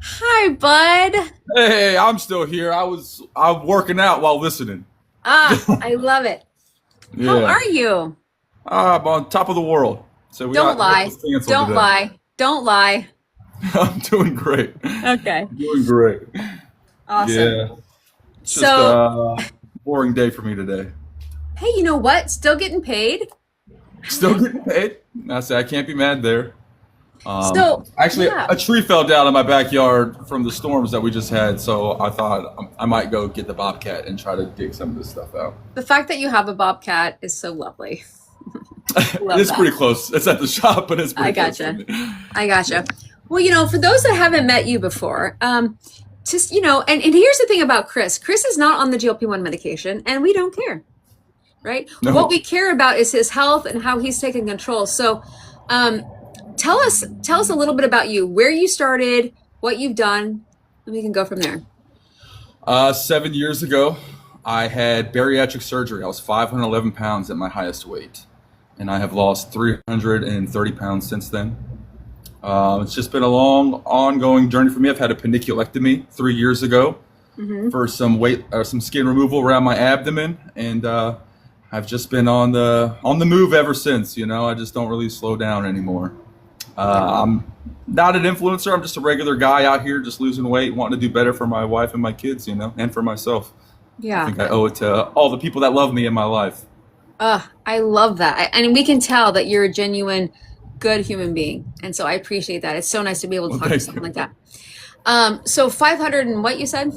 Hi, bud. Hey, I'm still here. I'm working out while listening. I love it. How Yeah. are you? I'm on top of the world. So we Don't got work lie. was canceled Don't today. lie. Don't lie. I'm doing great. Okay. Doing great. Awesome. Yeah. It's just So, a boring day for me today. hey, you know what? Still getting paid. I Still like getting paid. I say I can't be mad there. So, Actually, yeah. a tree fell down in my backyard from the storms that we just had, so I thought I might go get the bobcat and try to dig some of this stuff out. The fact that you have a bobcat is so lovely. It Love is that. pretty close. It's at the shop, but it's I pretty close to gotcha. me. I gotcha. Well, for those that haven't met you before, just, and here's the thing about Chris. Chris is not on the GLP-1 medication, and we don't care. Right? What No. we care about is his health and how he's taking control. So, um, tell us a little bit about you, where you started, what you've done, and we can go from there. 7 years ago, I had bariatric surgery. I was 511 pounds at my highest weight, and I have lost 330 pounds since then. It's just been a long, ongoing journey for me. I've had a paniculectomy 3 years ago Hmm. for some weight or some skin removal around my abdomen, and I've just been on the move ever since. I just don't really slow down anymore. Yeah. I'm not an influencer. I'm just a regular guy out here just losing weight, wanting to do better for my wife and my kids, and for myself. I Yeah. think I owe it to all the people that love me in my life. I love that. And we can tell that you're a genuine, good human being. And so I appreciate that. It's so nice to be able to Well, talk to thank someone you. like that. So 500 and what you said?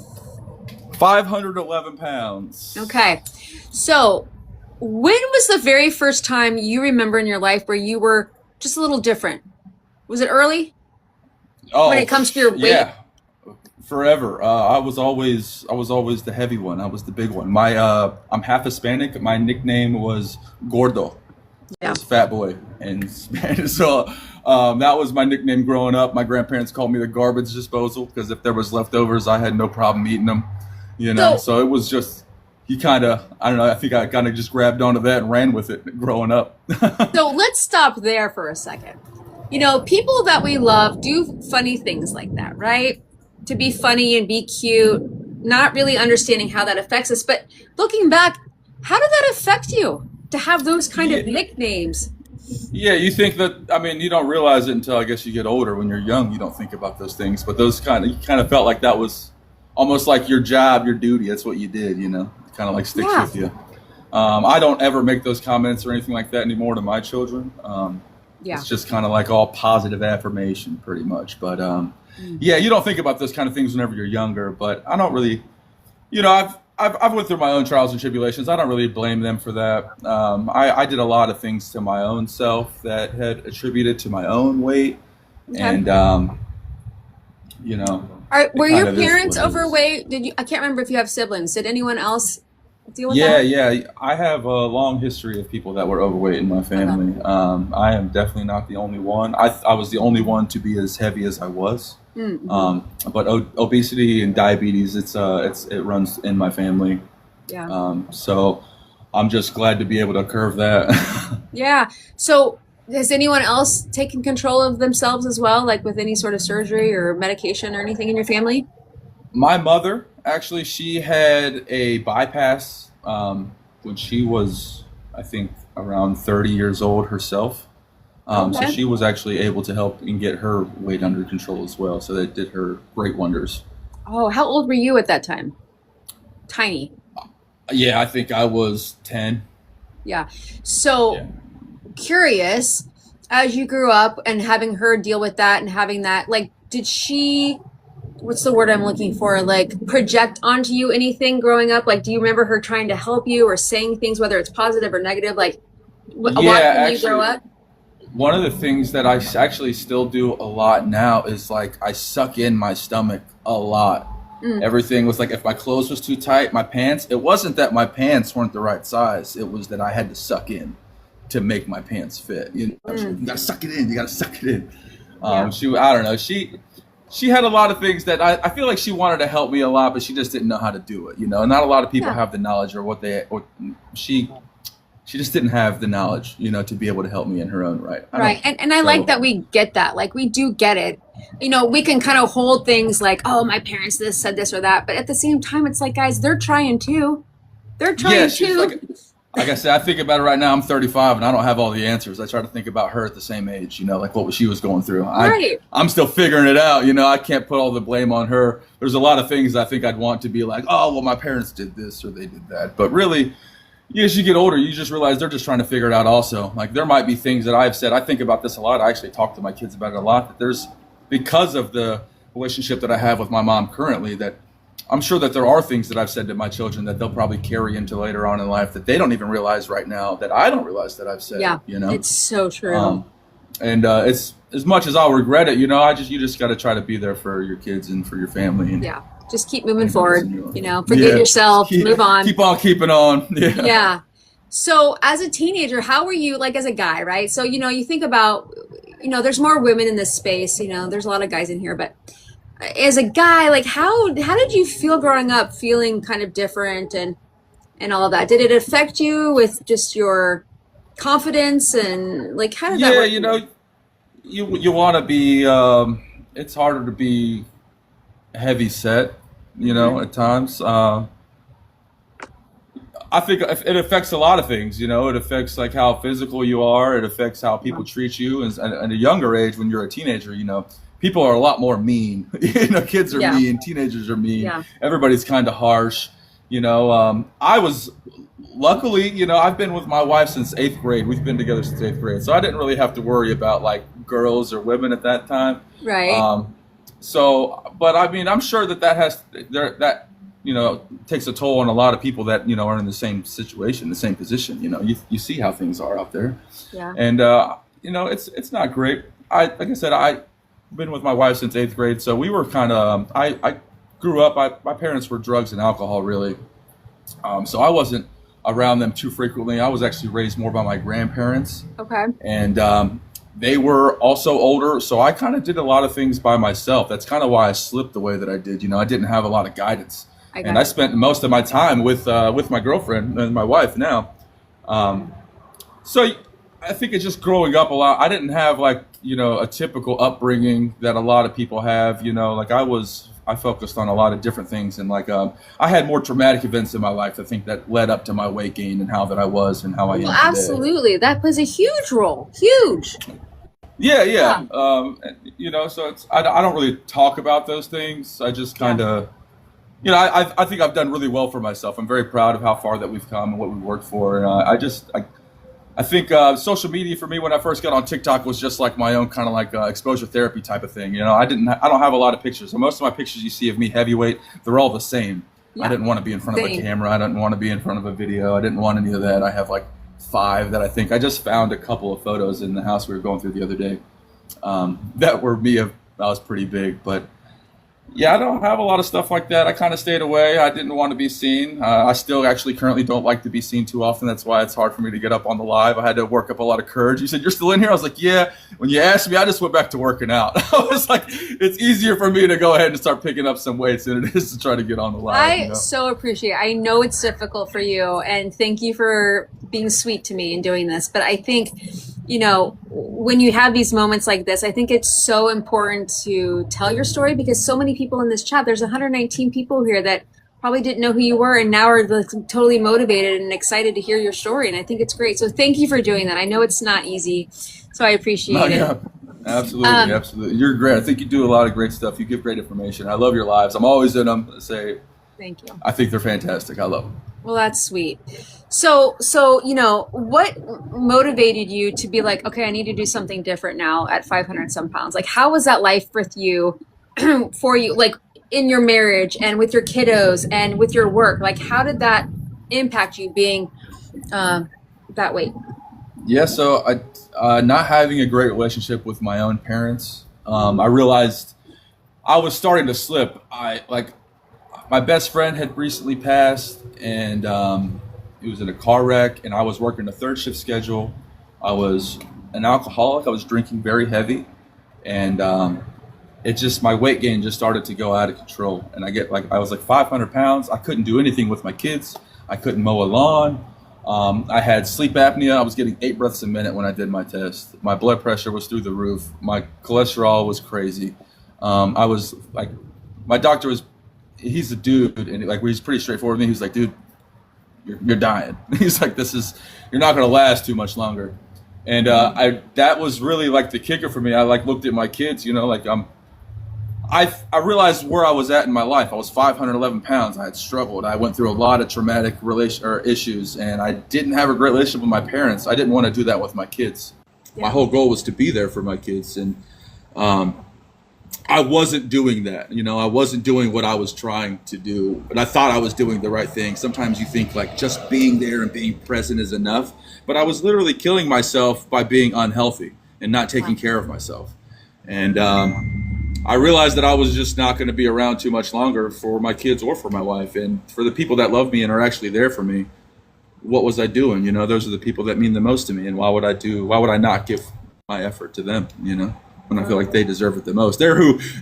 511 pounds. Okay. So when was the very first time you remember in your life where you were just a little different? Was it early when it Oh, comes to your weight? yeah, forever. I was always the heavy one. I was the big one. I'm half Hispanic. My nickname was Gordo. It Yeah. was Fat Boy in Spanish. So that was my nickname growing up. My grandparents called me the garbage disposal because if there was leftovers, I had no problem eating them. So So it was just you kind of I don't know. I think I kind of just grabbed onto that and ran with it growing up. So let's stop there for a second. People that we love do funny things like that, right? To be funny and be cute, not really understanding how that affects us. But looking back, how did that affect you to have those kind of Yeah, nicknames? yeah. You think that? I mean, you don't realize it until I guess you get older. When you're young, you don't think about those things. But those you kind of felt like that was almost like your job, your duty. That's what you did. It kind of like sticks Yeah, with you. I don't ever make those comments or anything like that anymore to my children. yeah. It's just kind of like all positive affirmation, pretty much. But Mm. yeah, you don't think about those kind of things whenever you're younger. But I don't really, I've went through my own trials and tribulations. I don't really blame them for that. I did a lot of things to my own self that had attributed to my own weight, Okay. and you know, Were it your kind of is parents what it is. overweight? Did you? I can't remember if you have siblings. Did anyone else deal with Yeah, that? yeah. I have a long history of people that were overweight in my Okay. family. I am definitely not the only one. I was the only one to be as heavy as I was. Mm-hmm. But obesity and diabetes, it runs in my family. Yeah. So I'm just glad to be able to curve that. Yeah. So has anyone else taken control of themselves as well, like with any sort of surgery or medication or anything in your family? My mother, actually, she had a bypass when she was, I think, around 30 years old herself. So Okay. she was actually able to help and get her weight under control as well. So that did her great wonders. Oh, how old were you at that time? Tiny. Yeah, I think I was 10. Yeah. Yeah. So curious, as you grew up and having her deal with that and having that, like, did she, what's the word I'm looking for? Like, project onto you anything growing up? Like, do you remember her trying to help you or saying things, whether it's positive or negative, like Yeah, watching you grow actually, up? one of the things that actually still do a lot now is like I suck in my stomach a lot. Mm, Everything was like if my clothes was too tight, my pants, it wasn't that my pants weren't the right size. It was that I had to suck in to make my pants fit. mm, You gotta suck it in. You gotta suck it in. yeah. I don't know. She had a lot of things that I feel like she wanted to help me a lot, but she just didn't know how to do it. Not a lot of people Yeah. have the knowledge or what they, or she she just didn't have the knowledge, to be able to help me in her own right. I Right. don't. And I like So that we get that. Like we do get it. We can kind of hold things like, oh, my parents this said this or that. But at the same time, it's like, guys, they're trying too. They're yeah, trying she's too. like I said, I think about it right now. I'm 35 and I don't have all the answers. I try to think about her at the same age, like what she was going through. Right. I'm still figuring it out. I can't put all the blame on her. There's a lot of things I think I'd want to be like, oh, well, my parents did this or they did that. But really, as you get older, you just realize they're just trying to figure it out also. Like there might be things that I've said. I think about this a lot. I actually talk to my kids about it a lot. That there's, because of the relationship that I have with my mom currently, that I'm sure that there are things that I've said to my children that they'll probably carry into later on in life that they don't even realize right now, that I don't realize that I've said. Yeah. It's so true. And it's, as much as I'll regret it, you just got to try to be there for your kids and for your family. And, Yeah. Just keep moving forward. Forgive yourself, move on. Keep on keeping on. Yeah. Yeah. So as a teenager, how were you, like as a guy, right? So, you think about, there's more women in this space, there's a lot of guys in here, but as a guy, like how did you feel growing up, feeling kind of different and all of that? Did it affect you with just your confidence and like how did that work? You want to be, it's harder to be heavy set, at times. I think it affects a lot of things. It affects like how physical you are. It affects how people treat you. And at a younger age, when you're a teenager, people are a lot more mean. Kids are Yeah. mean, teenagers are mean. Yeah. Everybody's kind of harsh. I was luckily, I've been with my wife since 8th grade. We've been together since 8th grade, so I didn't really have to worry about like girls or women at that time. Right. But I mean, I'm sure that takes a toll on a lot of people that are in the same situation, the same position. You see how things are out there, Yeah. and it's not great. Like I said, I've been with my wife since 8th grade, so we were kind of. I grew up. My parents were drugs and alcohol, really, so I wasn't around them too frequently. I was actually raised more by my grandparents, Okay. and they were also older, so I kind of did a lot of things by myself. That's kind of why I slipped the way that I did. I didn't have a lot of guidance, and I spent most of my time with my girlfriend and my wife now. So I think it's just growing up a lot. I didn't have like a typical upbringing that a lot of people have. Like I focused on a lot of different things, and like I had more traumatic events in my life, I think, that led up to my weight gain and how that I was and how I am Well, today. absolutely. That plays a huge role. Huge. Yeah, Yeah. so I don't really talk about those things. I just kind of, I think I've done really well for myself. I'm very proud of how far that we've come and what we've worked for. And I think social media for me when I first got on TikTok was just like my own kind of like exposure therapy type of thing. I don't have a lot of pictures. So most of my pictures you see of me heavyweight, they're all the same. Yeah. I didn't want to be in front of a Same. camera. I didn't want to be in front of a video. I didn't want any of that. I have like 5 that I just found a couple of photos in the house we were going through the other day that were me. I was pretty big, but yeah, I don't have a lot of stuff like that. I kind of stayed away. I didn't want to be seen. I still actually currently don't like to be seen too often. That's why it's hard for me to get up on the live. I had to work up a lot of courage. You said, "You're still in here?" I was like, "Yeah." When you asked me, I just went back to working out. I was like, it's easier for me to go ahead and start picking up some weights than it is to try to get on the live. I so appreciate it. I know it's difficult for you, and thank you for being sweet to me in doing this. But I think, when you have these moments like this, I think it's so important to tell your story because so many people in this chat, there's 119 people here that probably didn't know who you were and now are like totally motivated and excited to hear your story. And I think it's great. So thank you for doing that. I know it's not easy, so I appreciate it. Yeah, absolutely, absolutely. You're great. I think you do a lot of great stuff. You give great information. I love your lives. I'm always in them. Thank you. I think they're fantastic. I love them. Well, that's sweet. So, what motivated you to be like, okay, I need to do something different now at 500 some pounds? Like, how was that life with you, for you, like in your marriage and with your kiddos and with your work? Like, how did that impact you being that weight? Yeah, so not having a great relationship with my own parents, I realized I was starting to slip. My best friend had recently passed, and he was in a car wreck, and I was working a 3rd shift schedule. I was an alcoholic. I was drinking very heavy, and my weight gain just started to go out of control. And I was like 500 pounds. I couldn't do anything with my kids. I couldn't mow a lawn. I had sleep apnea. I was getting 8 breaths a minute when I did my test. My blood pressure was through the roof. My cholesterol was crazy. I was like, my doctor was, he's a dude, and like he's pretty straightforward with me. He was like, dude, you're dying. He's like, you're not going to last too much longer. And that was really like the kicker for me. I like looked at my kids, like I realized where I was at in my life. I was 511 pounds. I had struggled. I went through a lot of traumatic issues, and I didn't have a great relationship with my parents. I didn't want to do that with my kids. Yeah. My whole goal was to be there for my kids, and I wasn't doing that. I wasn't doing what I was trying to do, but I thought I was doing the right thing. Sometimes you think like just being there and being present is enough, but I was literally killing myself by being unhealthy and not taking care of myself. And I realized that I was just not going to be around too much longer for my kids or for my wife. And for the people that love me and are actually there for me, what was I doing? Those are the people that mean the most to me. And why would I not give my effort to them, when I feel like they deserve it the most? They're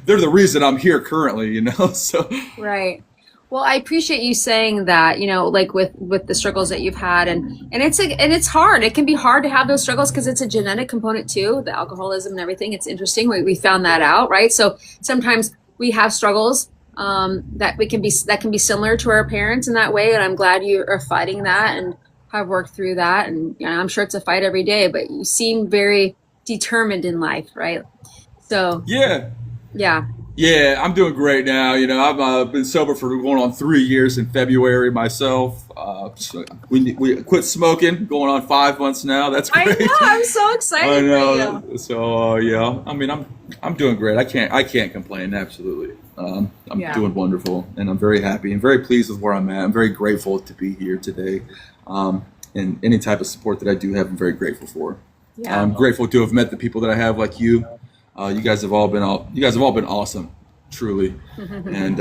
the reason I'm here currently, so. Right. Well, I appreciate you saying that, like with the struggles that you've had, and it's hard. It can be hard to have those struggles because it's a genetic component too, the alcoholism and everything. It's interesting. We found that out, right? So sometimes we have struggles that can be similar to our parents in that way. And I'm glad you are fighting that and have worked through that. And I'm sure it's a fight every day, but you seem very determined in life, right? So yeah. Yeah, I'm doing great now. I've been sober for going on 3 years in February myself. We quit smoking, going on 5 months now. That's great. I know. I'm so excited. I know. For you. So yeah, I mean, I'm doing great. I can't complain. Absolutely. I'm doing wonderful, and I'm very happy and very pleased with where I'm at. I'm very grateful to be here today, and any type of support that I do have, I'm very grateful for. Yeah. I'm grateful to have met the people that I have, like you. You guys have all been awesome, truly. And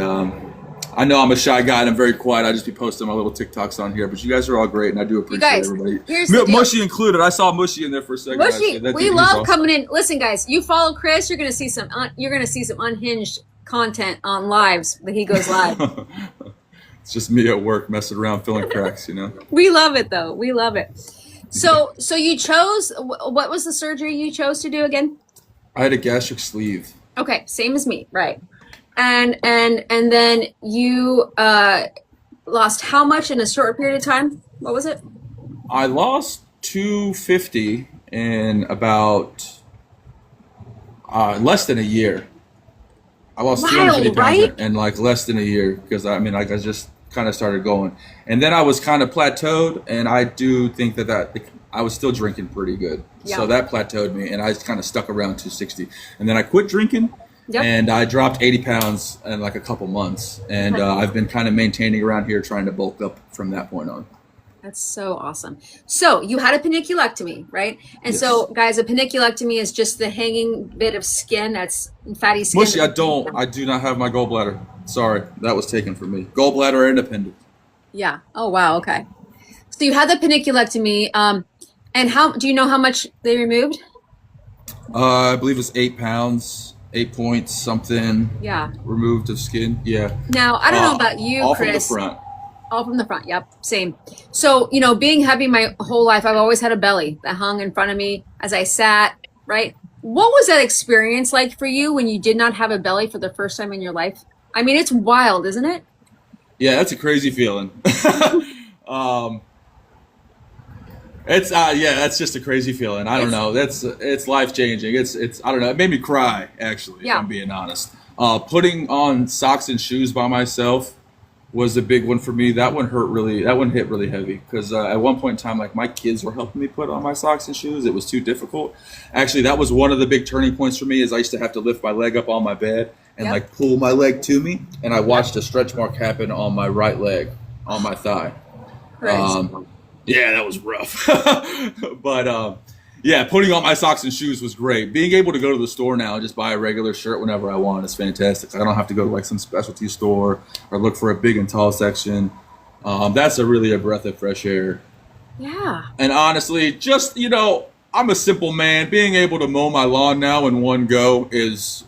I know I'm a shy guy and I'm very quiet. I just be posting my little TikToks on here, but you guys are all great, and I do appreciate everybody. Mushy included. I saw Mushy in there for a second. Mushy, we love coming in. Listen, guys, you follow Chris, you're gonna see some unhinged content on lives that he goes live. It's just me at work messing around, filling cracks. We love it though. We love it. So you chose. What was the surgery you chose to do again? I had a gastric sleeve. Okay, same as me, right? And then you lost how much in a short period of time? What was it? I lost 250 in about less than a year. I lost 250 pounds in like less than a year because I just kind of started going, and then I was kind of plateaued, and I do think that I was still drinking pretty good. Yeah. So that plateaued me, and I kind of stuck around 260. And then I quit drinking, and I dropped 80 pounds in like a couple months. And I've been kind of maintaining around here, trying to bulk up from that point on. That's so awesome. So you had a paniculectomy, right? And so, guys, a paniculectomy is just the hanging bit of skin that's fatty skin. Mushy, I do not have my gallbladder. Sorry, that was taken from me. Gallbladder independent. Yeah. Oh, wow. Okay. So you had the paniculectomy. And how do you know how much they removed? I believe it's 8 pounds, 8 points, something. Yeah. Removed of skin. Yeah. Now, I don't know about you, all Chris. All from the front. All from the front. Yep. Same. So, being heavy my whole life, I've always had a belly that hung in front of me as I sat, right? What was that experience like for you when you did not have a belly for the first time in your life? I mean, it's wild, isn't it? Yeah, that's a crazy feeling. That's just a crazy feeling. I don't know. It's life changing. It's I don't know. It made me cry, actually, if I'm being honest. Putting on socks and shoes by myself was a big one for me. That one hit really heavy because at one point in time, like my kids were helping me put on my socks and shoes. It was too difficult. Actually, that was one of the big turning points for me. Is I used to have to lift my leg up on my bed and like pull my leg to me, and I watched a stretch mark happen on my right leg, on my thigh. Yeah, that was rough. But putting on my socks and shoes was great. Being able to go to the store now and just buy a regular shirt whenever I want is fantastic. I don't have to go to like some specialty store or look for a big and tall section. That's really a breath of fresh air. Yeah. And honestly, just, I'm a simple man. Being able to mow my lawn now in one go is,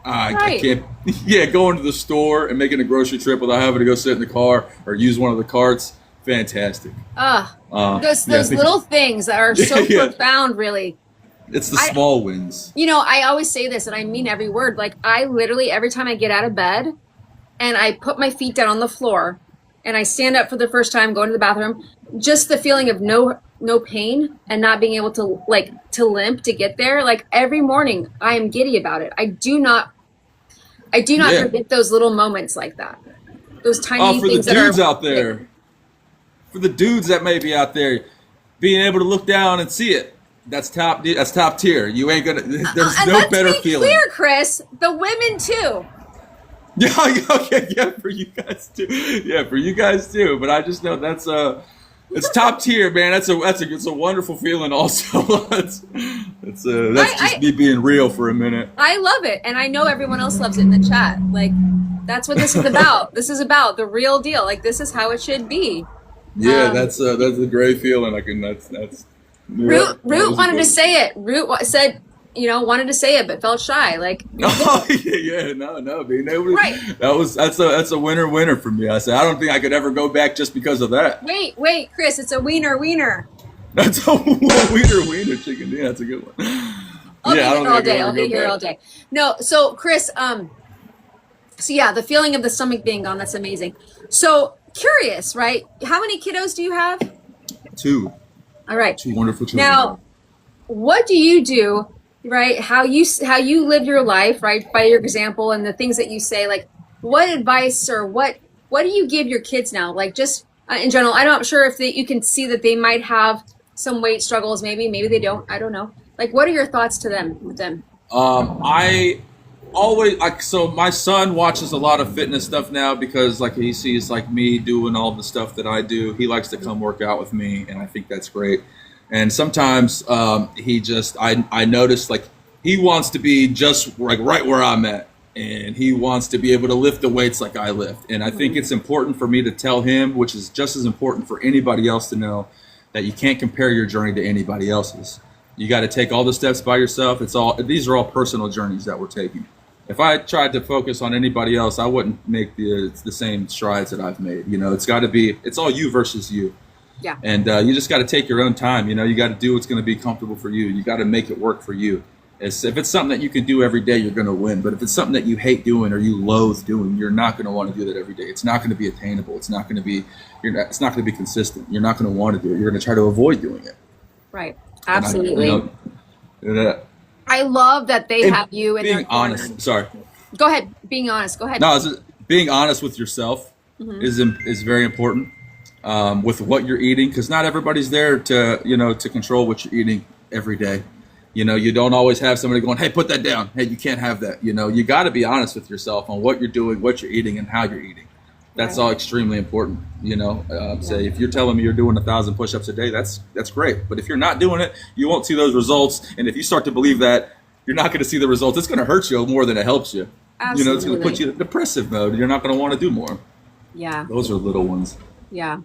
I can't, going to the store and making a grocery trip without having to go sit in the car or use one of the carts fantastic. Ah, Yeah, those little things that are so yeah, profound, really. it's the I, small wins. I always say this and I mean every word. Like I literally, every time I get out of bed and I put my feet down on the floor and I stand up for the first time, going to the bathroom, just the feeling of no pain and not being able to to limp to get there. Like every morning I am giddy about it. I do not Yeah. forget those little moments like that. Those Oh, tiny for the things that dudes are out big. there, for the dudes that may be out there, being able to look down and see it, that's top tier. You ain't gonna. There's And no let's better be feeling. clear, Chris, the women too. Yeah, okay, yeah, for you guys too. Yeah, for you guys too. But I just know it's top tier, man. It's a wonderful feeling. Also, that's just I, me being real for a minute. I love it, and I know everyone else loves it in the chat. Like, that's what this is about. This is about the real deal. Like, this is how it should be. Yeah, Um, that's a great feeling. I can that's yeah, that Root was a wanted to good. say it. Said, wanted to say it, but felt shy. Like, you did Oh it. yeah, no, being able Right. to, that's a winner for me. I said I don't think I could ever go back just because of that. Wait, Chris, it's a wiener. That's a wiener chicken. Yeah, that's a good one. I'll be Yeah, I don't here think all I could day. ever I'll be go here all back. day. No, so Chris, so yeah, the feeling of the stomach being gone, that's amazing. So curious, right? How many kiddos do you have? Two, All right. two wonderful children. Now, what do you do, right? How you live your life, right? By your example and the things that you say, like what advice or what do you give your kids now? Like just in general, I'm sure if you can see that they might have some weight struggles, maybe they don't. I don't know. Like, what are your thoughts to them with them? I always like so my son watches a lot of fitness stuff now because like he sees like me doing all the stuff that I do. He likes to come work out with me, and I think that's great. And sometimes I notice like he wants to be just like right where I'm at, and he wants to be able to lift the weights like I lift. And I think Mhm. it's important for me to tell him, which is just as important for anybody else to know, that you can't compare your journey to anybody else's. You got to take all the steps by yourself. These are all personal journeys that we're taking. If I tried to focus on anybody else, I wouldn't make the same strides that I've made. It's all you versus you. Yeah, And you just got to take your own time. You got to do what's going to be comfortable for you. You got to make it work for you. If it's something that you can do every day, you're going to win. But if it's something that you hate doing or you loathe doing, you're not going to want to do that every day. It's not going to be attainable. It's not going to be consistent. You're not going to want to do it. You're going to try to avoid doing it. right. And I, you Absolutely. know, and, uh, I love that they and have you in their being corner. honest. Sorry. Go ahead. Being honest. Go ahead. No, being honest with yourself Hmm. is very important with what you're eating, because not everybody's there to control what you're eating every day. You don't always have somebody going, "Hey, put that down. Hey, you can't have that." You got to be honest with yourself on what you're doing, what you're eating, and how you're eating. That's Right. all extremely important. Yeah. Say if you're telling me you're doing 1,000 push-ups a day, that's great. But if you're not doing it, you won't see those results. And if you start to believe that you're not going to see the results, it's going to hurt you more than it helps you. It's going to put Absolutely. you in depressive mode. You're not going to want to do more. Yeah. Those are little ones. Yeah.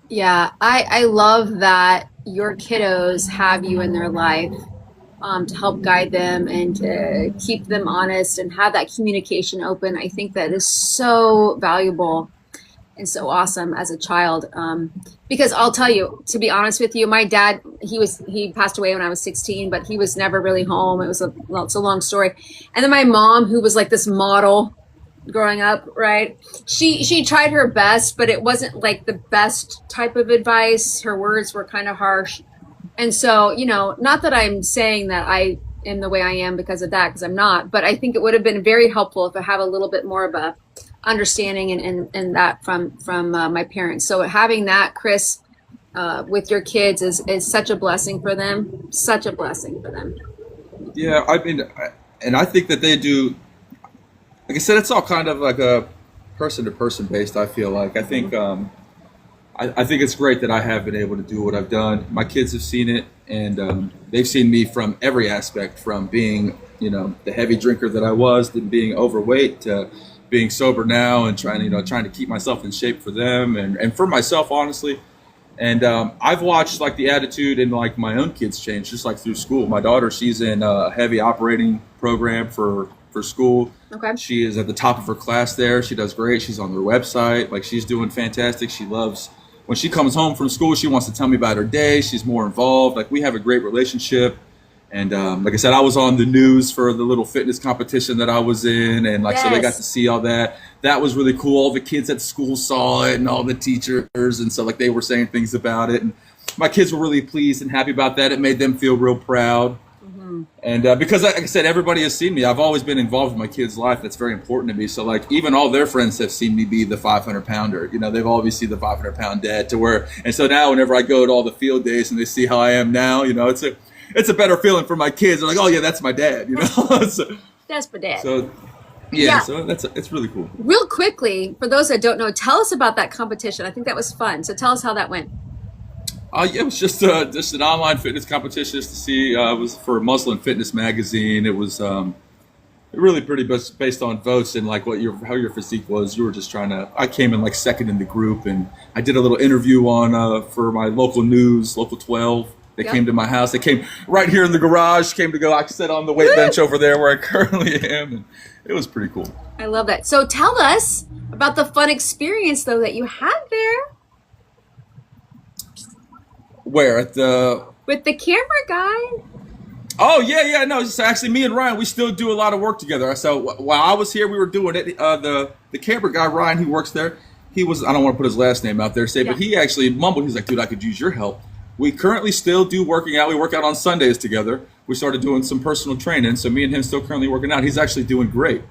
Yeah. I love that your kiddos have you in their life, to help guide them and to keep them honest and have that communication open. I think that is so valuable and so awesome as a child. Because I'll tell you, to be honest with you, my dad, he passed away when I was 16, but he was never really home. It's a long story. And then my mom, who was like this model growing up, right? She tried her best, but it wasn't like the best type of advice. Her words were kind of harsh. And so, not that I'm saying that I am the way I am because of that, because I'm not, but I think it would have been very helpful if I have a little bit more of a understanding and that from my parents. So having that, Chris, with your kids is such a blessing for them, such a blessing for them. Yeah, I mean, and I think that they do. Like I said, it's all kind of like a person to person based. I feel like I think it's great that I have been able to do what I've done. My kids have seen it, and they've seen me from every aspect, from being, the heavy drinker that I was, to being overweight, to being sober now, and trying to keep myself in shape for them and for myself, honestly. And I've watched like the attitude in like my own kids change, just like through school. My daughter, she's in a heavy operating program for school. Okay. She is at the top of her class there. She does great. She's on their website. Like she's doing fantastic. She loves when she comes home from school, she wants to tell me about her day. She's more involved. Like, we have a great relationship. And like I said, I was on the news for the little fitness competition that I was in, and like so they got to see all that. That was really cool. All the kids at school saw it, and all the teachers, and so like they were saying things about it. And my kids were really pleased and happy about that. It made them feel real proud. And because, like I said, everybody has seen me. I've always been involved in my kids' life. That's very important to me. So, like, even all their friends have seen me be the 500-pounder. You know, they've always seen the 500-pound dad to where. And so now, whenever I go to all the field days and they see how I am now, you know, it's a better feeling for my kids. They're like, oh yeah, that's my dad. You know, so, that's my dad. So, yeah. So it's really cool. Real quickly, for those that don't know, tell us about that competition. I think that was fun. So tell us how that went. Yeah, it was just an online fitness competition just to see. It was for Muslim Fitness magazine. It was really pretty based on votes and like how your physique was. You were just trying to. I came in like second in the group, and I did a little interview on for my local news, Local 12. They came to my house. They came right here in the garage. Came to go. I sat on the weight bench over there where I currently am, and it was pretty cool. I love that. So tell us about the fun experience though that you had there. Where with the camera guy? Oh yeah, no. It's actually me and Ryan. We still do a lot of work together. So while I was here, we were doing it. The camera guy Ryan, who works there, he was. I don't want to put his last name out there, but he actually mumbled. He's like, dude, I could use your help. We currently still do working out. We work out on Sundays together. We started doing some personal training. So me and him still currently working out. He's actually doing great.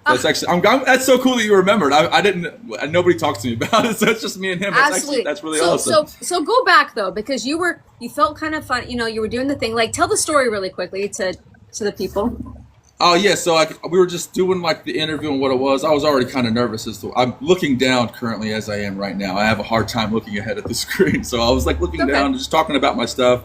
That's actually, that's so cool that you remembered. I didn't, nobody talked to me about it. So it's just me and him. Absolutely. That's really awesome. So go back though, because you felt kind of fun. You know, you were doing the thing. Like, tell the story really quickly to the people. Oh yeah. So we were just doing like the interview and what it was. I was already kind of nervous I'm looking down currently as I am right now. I have a hard time looking ahead at the screen. So I was like looking down, just talking about my stuff.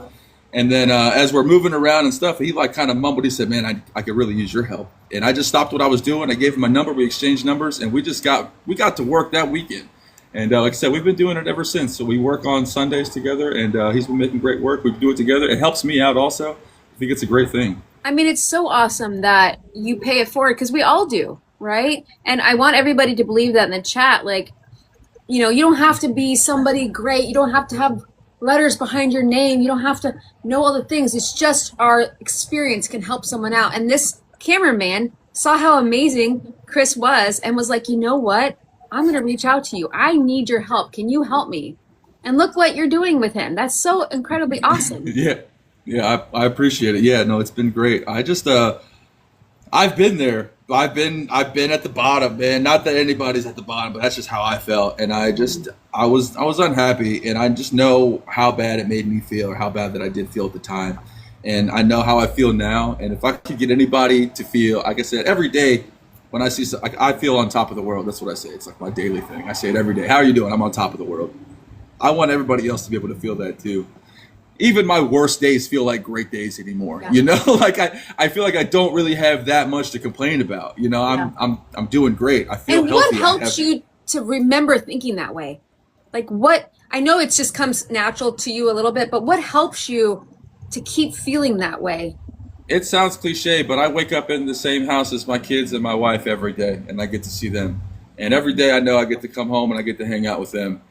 And then as we're moving around and stuff, he like kind of mumbled. He said, man, I could really use your help. And I just stopped what I was doing. I gave him my number. We exchanged numbers, and we got to work that weekend. And like I said, we've been doing it ever since. So we work on Sundays together, and he's been making great work. We do it together. It helps me out also. I think it's a great thing. I mean, it's so awesome that you pay it forward, because we all do, right? And I want everybody to believe that in the chat. Like, you know, you don't have to be somebody great. You don't have to have letters behind your name. You don't have to know all the things. It's just our experience can help someone out. And this cameraman saw how amazing Chris was and was like, you know what? I'm going to reach out to you. I need your help. Can you help me? And look what you're doing with him. That's so incredibly awesome. Yeah, I appreciate it. Yeah, no, it's been great. I just I've been there. I've been at the bottom, man. Not that anybody's at the bottom, but that's just how I felt. And I was unhappy, and I just know how bad it made me feel, or how bad that I did feel at the time. And I know how I feel now. And if I could get anybody to feel, like I said, every day when I see, like, I feel on top of the world. That's what I say. It's like my daily thing. I say it every day. How are you doing? I'm on top of the world. I want everybody else to be able to feel that too. Even my worst days feel like great days anymore. Yeah. You know, like I feel like I don't really have that much to complain about. You know, I'm doing great. I feel healthy. And what helps you to remember thinking that way? Like, what, I know it just comes natural to you a little bit, but what helps you to keep feeling that way? It sounds cliche, but I wake up in the same house as my kids and my wife every day, and I get to see them. And every day I know I get to come home and I get to hang out with them.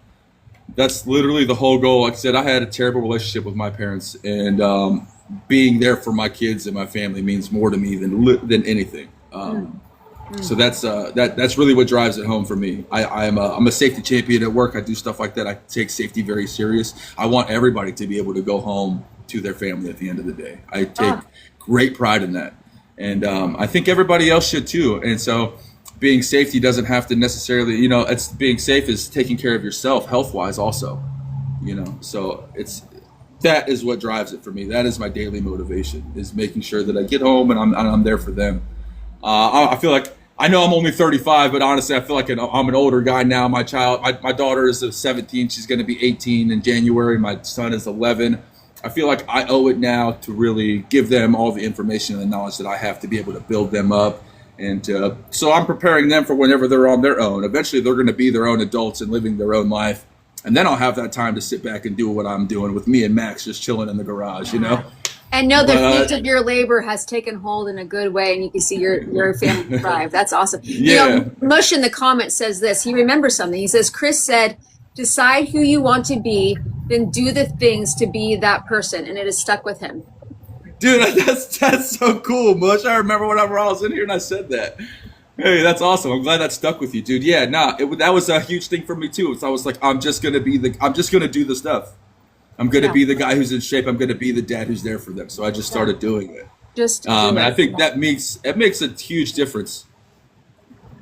That's literally the whole goal. Like I said, I had a terrible relationship with my parents, and being there for my kids and my family means more to me than anything. So that's really what drives it home for me. I'm a safety champion at work. I do stuff like that. I take safety very serious. I want everybody to be able to go home to their family at the end of the day. I take great pride in that, and I think everybody else should too. And so, being safety doesn't have to necessarily, you know, it's being safe is taking care of yourself health-wise also, you know. So that is what drives it for me. That is my daily motivation, is making sure that I get home and I'm there for them. I feel like, I know I'm only 35, but honestly, I feel like I'm an older guy now. My daughter is 17. She's going to be 18 in January. My son is 11. I feel like I owe it now to really give them all the information and the knowledge that I have to be able to build them up. And so I'm preparing them for whenever they're on their own. Eventually, they're going to be their own adults and living their own life. And then I'll have that time to sit back and do what I'm doing with me and Max, just chilling in the garage, you know? And know the fruit of your labor has taken hold in a good way, and you can see your family thrive. That's awesome. Yeah. You know, Mush in the comments says this. He remembers something. He says, Chris said Decide who you want to be, then do the things to be that person. And it has stuck with him. Dude, that's so cool, Mush. I remember whenever I was in here and I said that. Hey, that's awesome. I'm glad that stuck with you, dude. Yeah, nah, that was a huge thing for me too. I was like, I'm just gonna do the stuff. I'm gonna be the guy who's in shape. I'm gonna be the dad who's there for them. So I just started doing it. Just And I think that makes a huge difference.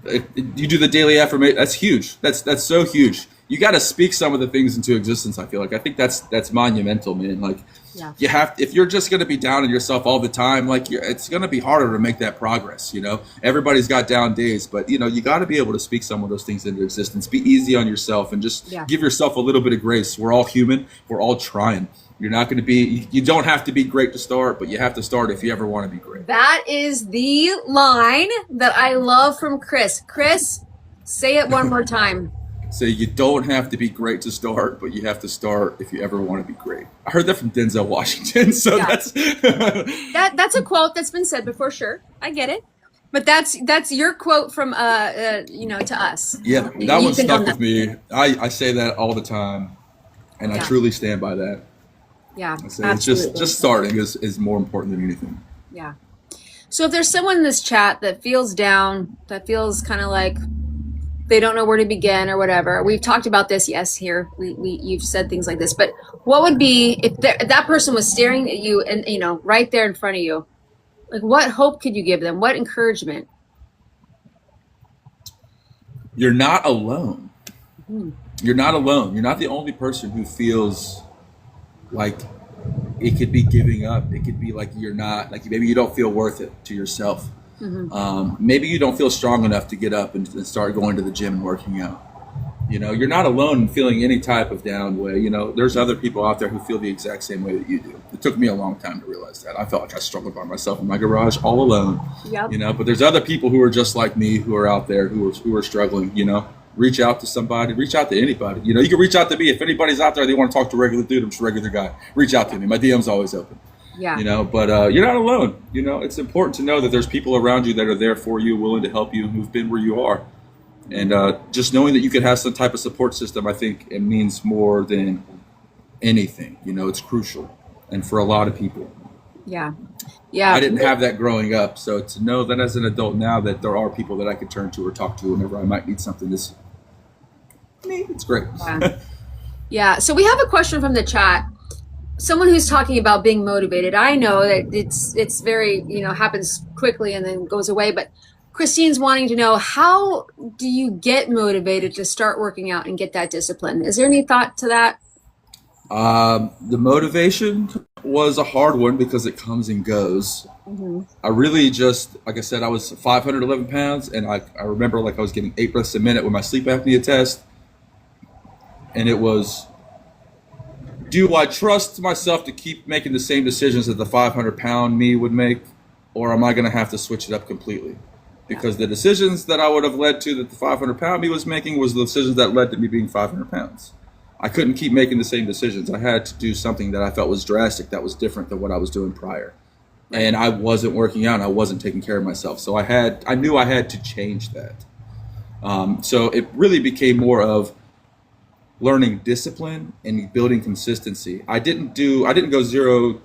You do the daily affirmation. That's huge. That's so huge. You got to speak some of the things into existence. I feel like that's monumental, man. Like you have, if you're just going to be down on yourself all the time, like it's going to be harder to make that progress. You know, everybody's got down days, but you know, you got to be able to speak some of those things into existence. Be easy on yourself and just give yourself a little bit of grace. We're all human. We're all trying. You're not going to be, you don't have to be great to start, but you have to start if you ever want to be great. That is the line that I love from Chris. Chris, say it one more time. Say you don't have to be great to start, but you have to start if you ever want to be great. I heard that from Denzel Washington, so that's that's a quote that's been said before. Sure, I get it, but that's your quote from to us. Yeah, that one stuck with me. I say that all the time, and I truly stand by that. Yeah, I say it's just starting is more important than anything. Yeah. So if there's someone in this chat that feels down, that feels kind of like they don't know where to begin or whatever. We've talked about this, yes, here. You've said things like this, but what would be if that person was staring at you and right there in front of you? Like, what hope could you give them? What encouragement? You're not alone. You're not alone. You're not the only person who feels like it could be giving up. It could be like you're not, like maybe you don't feel worth it to yourself. Maybe you don't feel strong enough to get up and start going to the gym and working out. You're not alone in feeling any type of down way. There's other people out there who feel the exact same way that you do. It took me a long time to realize that. I felt like I struggled by myself in my garage all alone. Yep. But there's other people who are just like me, who are out there who are struggling. Reach out to somebody, reach out to anybody. You can reach out to me. If anybody's out there, they want to talk to a regular dude, I'm just a regular guy. Reach out to me. My DM's always open. Yeah. But you're not alone. It's important to know that there's people around you that are there for you, willing to help you, who've been where you are. And just knowing that you could have some type of support system, I think it means more than anything. It's crucial. And for a lot of people. Yeah. I didn't have that growing up. So to know that as an adult now that there are people that I could turn to or talk to whenever I might need something, it's great. Yeah. So we have a question from the chat. Someone who's talking about being motivated. I know that it's very, happens quickly and then goes away. But Christine's wanting to know, how do you get motivated to start working out and get that discipline? Is there any thought to that? The motivation was a hard one because it comes and goes. I really just, like I said, I was 511 pounds, and I remember like I was getting 8 breaths a minute with my sleep apnea test. And it was, do I trust myself to keep making the same decisions that the 500-pound me would make, or am I going to have to switch it up completely? Because the decisions that I would have led to that the 500-pound me was making was the decisions that led to me being 500 pounds. I couldn't keep making the same decisions. I had to do something that I felt was drastic, that was different than what I was doing prior. And I wasn't working out, and I wasn't taking care of myself. So I knew I had to change that. So it really became more of learning discipline and building consistency. I did go 0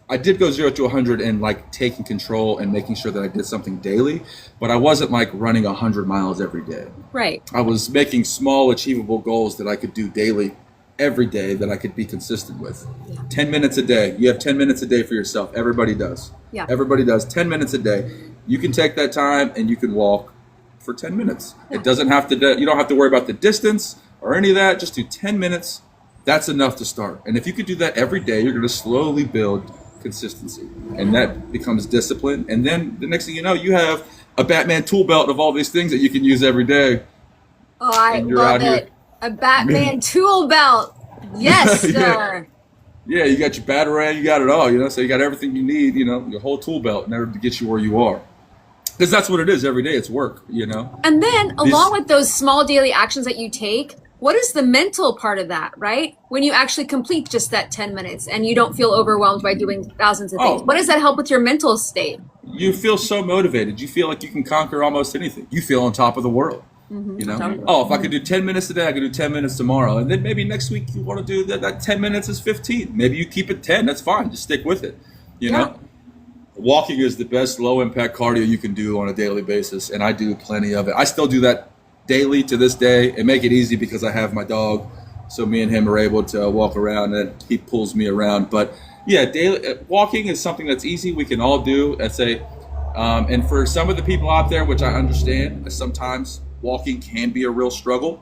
to 100 and like taking control and making sure that I did something daily, but I wasn't like running 100 miles every day. Right. I was making small achievable goals that I could do daily, every day, that I could be consistent with. 10 minutes a day. You have 10 minutes a day for yourself. Everybody does. Yeah. Everybody does 10 minutes a day. You can take that time and you can walk for 10 minutes. It doesn't have to, you don't have to worry about the distance or any of that. Just do 10 minutes. That's enough to start. And if you could do that every day, you're going to slowly build consistency, and that becomes discipline. And then the next thing you know, you have a Batman tool belt of all these things that you can use every day. Oh, I love it. A Batman tool belt. Yes, sir. Yeah, you got your batarang, you got it all, so you got everything you need, your whole tool belt in order to get you where you are. Because that's what it is every day. It's work, And then along with those small daily actions that you take, what is the mental part of that, right? When you actually complete just that 10 minutes and you don't feel overwhelmed by doing thousands of things. What does that help with your mental state? You feel so motivated. You feel like you can conquer almost anything. You feel on top of the world. You know, Totally. oh, if I could do 10 minutes today, I could do 10 minutes tomorrow. And then maybe next week you want to do that 10 minutes is 15. Maybe you keep it 10. That's fine. Just stick with it. You Yeah. know, walking is the best low impact cardio you can do on a daily basis. And I do plenty of it. I still do that daily to this day and make it easy because I have my dog. So me and him are able to walk around and he pulls me around. But yeah, daily walking is something that's easy. We can all do. And for some of the people out there, which I understand, sometimes walking can be a real struggle.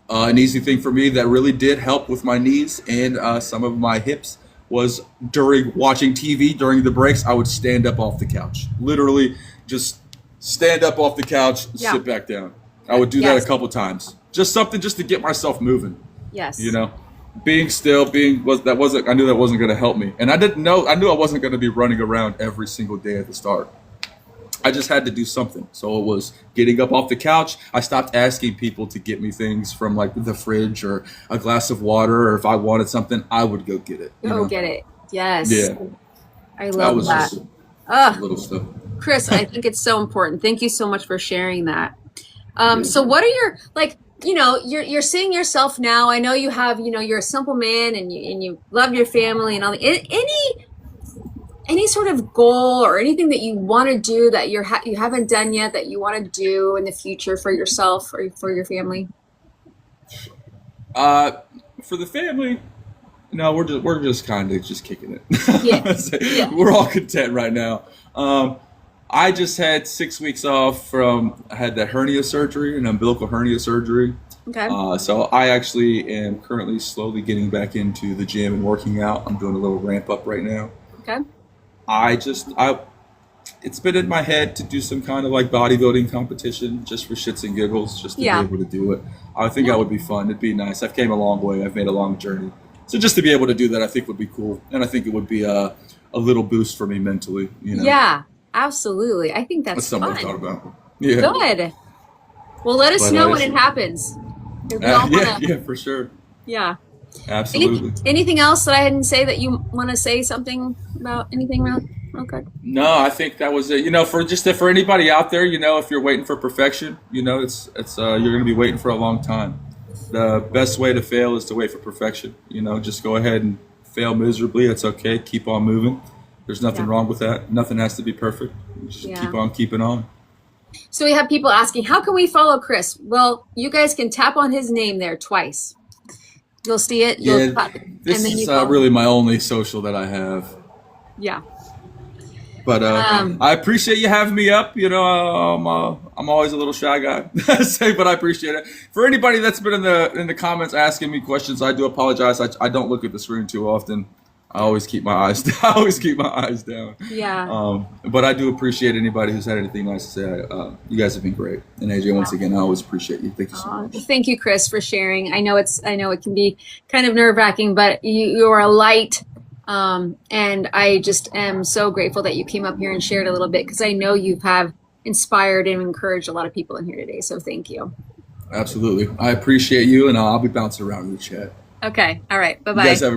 An easy thing for me that really did help with my knees and some of my hips was during watching TV during the breaks, I would stand up off the couch. Literally just stand up off the couch, Yeah. sit back down. I would do that Yes. a couple times. Just something just to get myself moving. Yes. You know, being still, I knew that wasn't going to help me. And I knew I wasn't going to be running around every single day at the start. I just had to do something. So it was getting up off the couch. I stopped asking people to get me things from like the fridge or a glass of water, or if I wanted something, I would go get it. You Go know? get it. Yes. Yeah. I That love was that. just Ugh, little stuff. Chris, I think it's so important. Thank you so much for sharing that. Yeah. So what are your like, you're seeing yourself now. I know you have, you're a simple man and you love your family and all the, any sort of goal or anything that you want to do that you haven't done yet that you want to do in the future for yourself or for your family? For the family, no, we're just kind of just kicking it. Yeah. Yeah. We're all content right now. I just had 6 weeks off I had that hernia surgery, an umbilical hernia surgery. Okay. So I actually am currently slowly getting back into the gym and working out. I'm doing a little ramp up right now. Okay. It's been in my head to do some kind of like bodybuilding competition just for shits and giggles, just to Yeah. be able to do it. I think that would be fun. It'd be nice. I've came a long way. I've made a long journey. So just to be able to do that, I think would be cool. And I think it would be a little boost for me mentally, you know. Yeah, absolutely. I think That's that's something I fun. thought about. Yeah. Good. Well, let us But know when it happens. We all yeah, wanna, yeah, for sure. yeah. Absolutely. Anything else that I didn't say that you want to say something about anything real quick? No, I think that was it. You know, for anybody out there, you know, if you're waiting for perfection, you know, it's you're going to be waiting for a long time. The best way to fail is to wait for perfection. You know, just go ahead and fail miserably. It's okay. Keep on moving. There's nothing Yeah. wrong with that. Nothing has to be perfect. Just Yeah. keep on keeping on. So we have people asking, how can we follow Chris? Well, you guys can tap on his name there twice. You'll see it. You'll Yeah, tap, this and then you is follow. really my only social that I have. Yeah. But Um, I appreciate you having me up. You know, I'm always a little shy guy, but I appreciate it. For anybody that's been in the comments asking me questions, I do apologize. I don't look at the screen too often. I always keep my eyes down. I always keep my eyes down. Yeah. But I do appreciate anybody who's had anything nice to say. You guys have been great. And AJ, once again, I always appreciate you. Thank you so much. Thank you, Chris, for sharing. I know it can be kind of nerve-wracking, but you are a light. And I just am so grateful that you came up here and shared a little bit because I know you have inspired and encouraged a lot of people in here today. So thank you. Absolutely. I appreciate you, and I'll be bouncing around in the chat. Okay. All right. You Bye-bye. guys have a